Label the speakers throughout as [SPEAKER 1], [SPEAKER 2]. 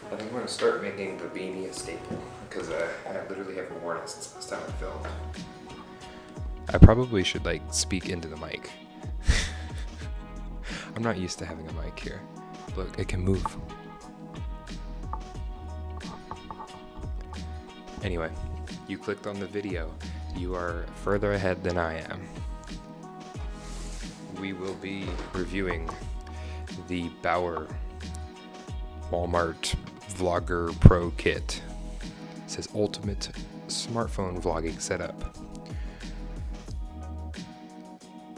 [SPEAKER 1] I think I'm going to start making the beanie a staple because I literally haven't worn it since last time I filmed. I probably should like speak into the mic. I'm not used to having a mic here. Look, it can move. Anyway, you clicked on the video. You are further ahead than I am. We will be reviewing the Bauer Walmart Vlogger Pro Kit. It says Ultimate Smartphone Vlogging Setup.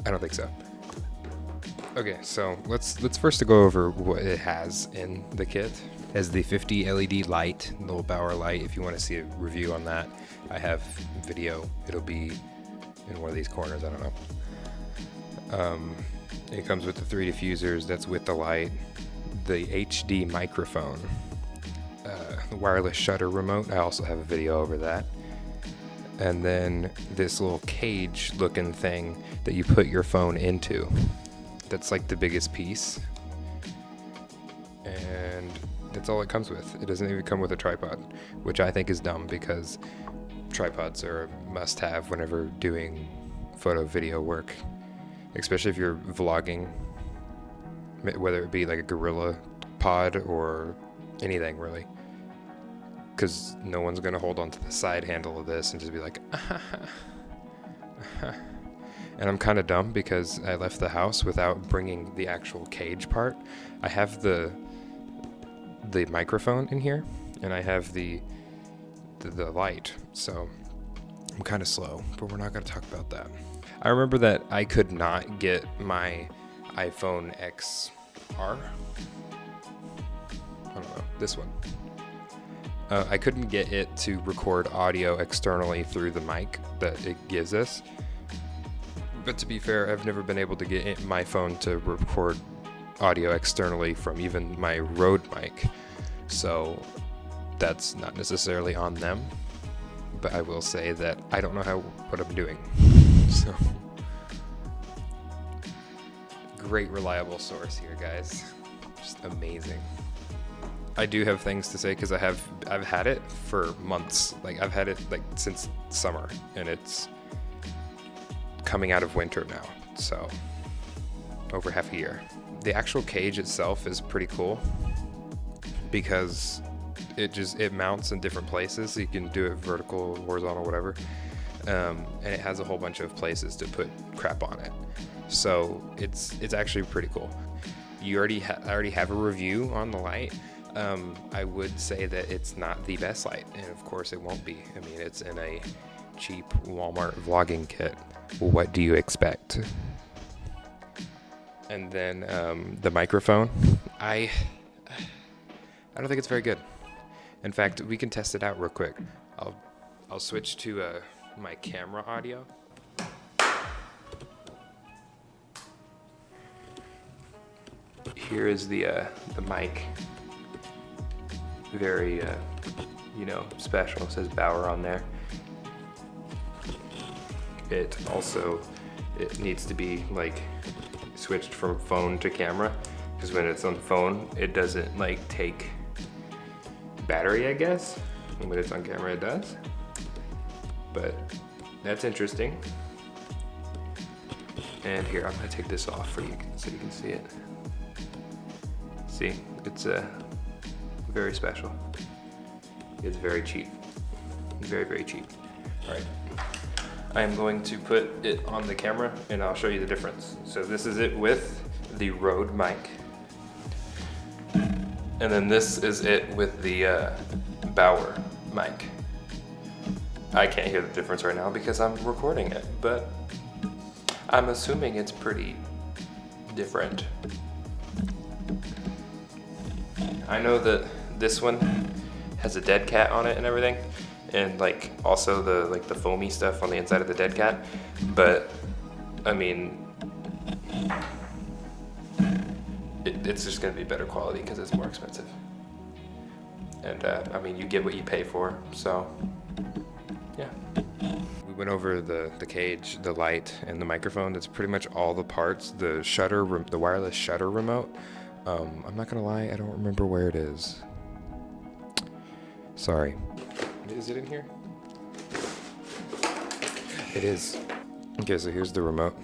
[SPEAKER 1] I don't think so. Okay, so let's first go over what it has in the kit. It has the 50 LED light, little Bauer light. If you want to see a review on that, I have video. It'll be in one of these corners. I don't know. It comes with the 3 diffusers. That's with the light. The HD microphone, the wireless shutter remote. I also have a video over that. And then this little cage looking thing that you put your phone into. That's like the biggest piece. And that's all it comes with. It doesn't even come with a tripod, which I think is dumb because tripods are a must-have whenever doing photo video work, especially if you're vlogging, whether it be like a Gorilla Pod or anything really, because no one's gonna hold on to the side handle of this and just be like and I'm kind of dumb because I left the house without bringing the actual cage part. I have the microphone in here and I have the light, so I'm kind of slow, but we're not going to talk about that. I remember that I could not get my iPhone XR. I don't know, this one. I couldn't get it to record audio externally through the mic that it gives us. But to be fair, I've never been able to get my phone to record audio externally from even my Rode mic. So that's not necessarily on them. But I will say that I don't know what I'm doing. So great reliable source here, guys. Just amazing. I do have things to say because I've had it for months. Like I've had it like since summer, and it's coming out of winter now, so over half a year. The actual cage itself is pretty cool because it mounts in different places, so you can do it vertical, horizontal, whatever, and it has a whole bunch of places to put crap on it, so it's actually pretty cool. I already have a review on the light. I would say that it's not the best light, and of course it won't be. I mean, it's in a cheap Walmart vlogging kit. What do you expect? And then the microphone, I don't think it's very good. In fact, we can test it out real quick. I'll switch to my camera audio. Here is the mic. Very special. It says Bauer on there. It needs to be like switched from phone to camera, because when it's on the phone it doesn't like take battery, I guess, and when it's on camera it does. But that's interesting. And here, I'm gonna take this off for you so you can see it. See, it's very special. It's very cheap. Very, very cheap. All right. I am going to put it on the camera and I'll show you the difference. So this is it with the Rode mic. And then this is it with the Bauer mic. I can't hear the difference right now because I'm recording it, but I'm assuming it's pretty different. I know that this one has a dead cat on it and everything, and like also the foamy stuff on the inside of the dead cat, but I mean it's just gonna be better quality because it's more expensive, and I mean you get what you pay for, so yeah. We went over the cage, the light, and the microphone. That's pretty much all the parts. The shutter, the wireless shutter remote, I'm not gonna lie, I don't remember where it is. Sorry. Is it in here? It is. Okay, so here's the remote.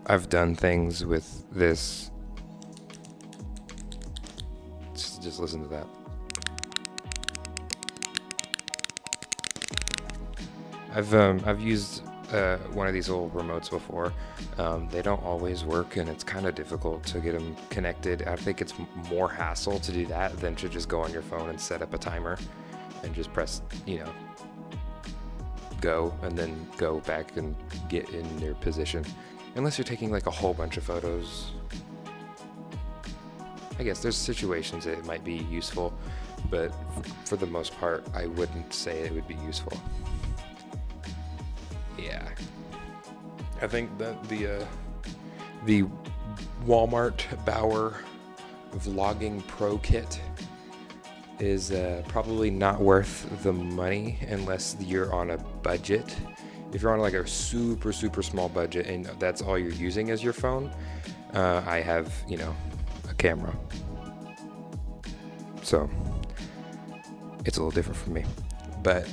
[SPEAKER 1] I've done things with this. Just listen to that. I've used one of these old remotes before. They don't always work, and it's kind of difficult to get them connected. I think it's more hassle to do that than to just go on your phone and set up a timer and just press, go, and then go back and get in their position. Unless you're taking like a whole bunch of photos. I guess there's situations that it might be useful, but for the most part, I wouldn't say it would be useful. Yeah. I think that the Walmart Bauer Vlogging Pro Kit is probably not worth the money unless you're on a budget. If you're on like a super small budget and that's all you're using as your phone, I have, a camera. So it's a little different for me. But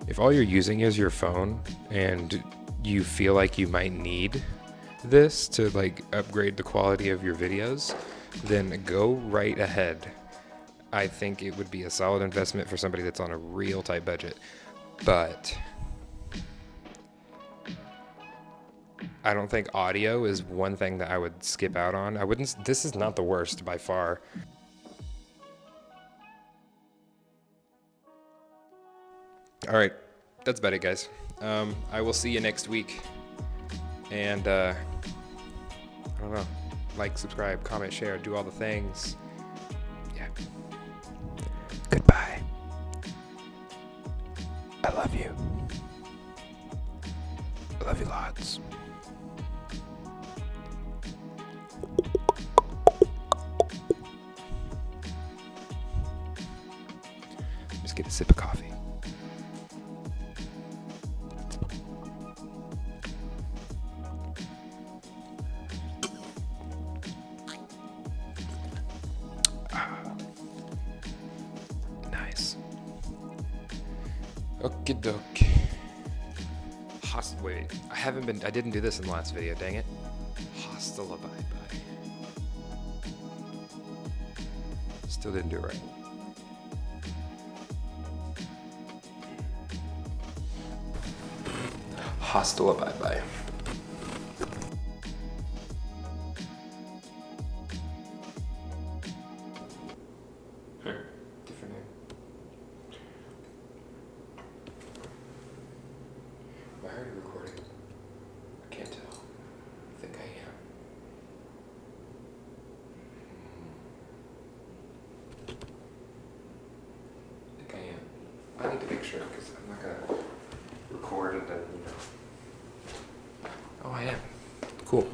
[SPEAKER 1] if all you're using is your phone and you feel like you might need this to like upgrade the quality of your videos, then go right ahead. I think it would be a solid investment for somebody that's on a real tight budget. But I don't think audio is one thing that I would skip out on. This is not the worst by far. All right, that's about it, guys. I will see you next week. And I don't know, like, subscribe, comment, share, do all the things. Yeah. Goodbye. I love you. I love you lots. Just get a sip of coffee. Nice. Okie doke. Wait, I didn't do this in the last video, dang it. Hasta la bye bye. Still didn't do it right. Hasta la bye bye. Different name. Am I already recording? I can't tell. I think I am. I think I am. I need to make sure because I'm not gonna record and then, Oh, I am. Cool.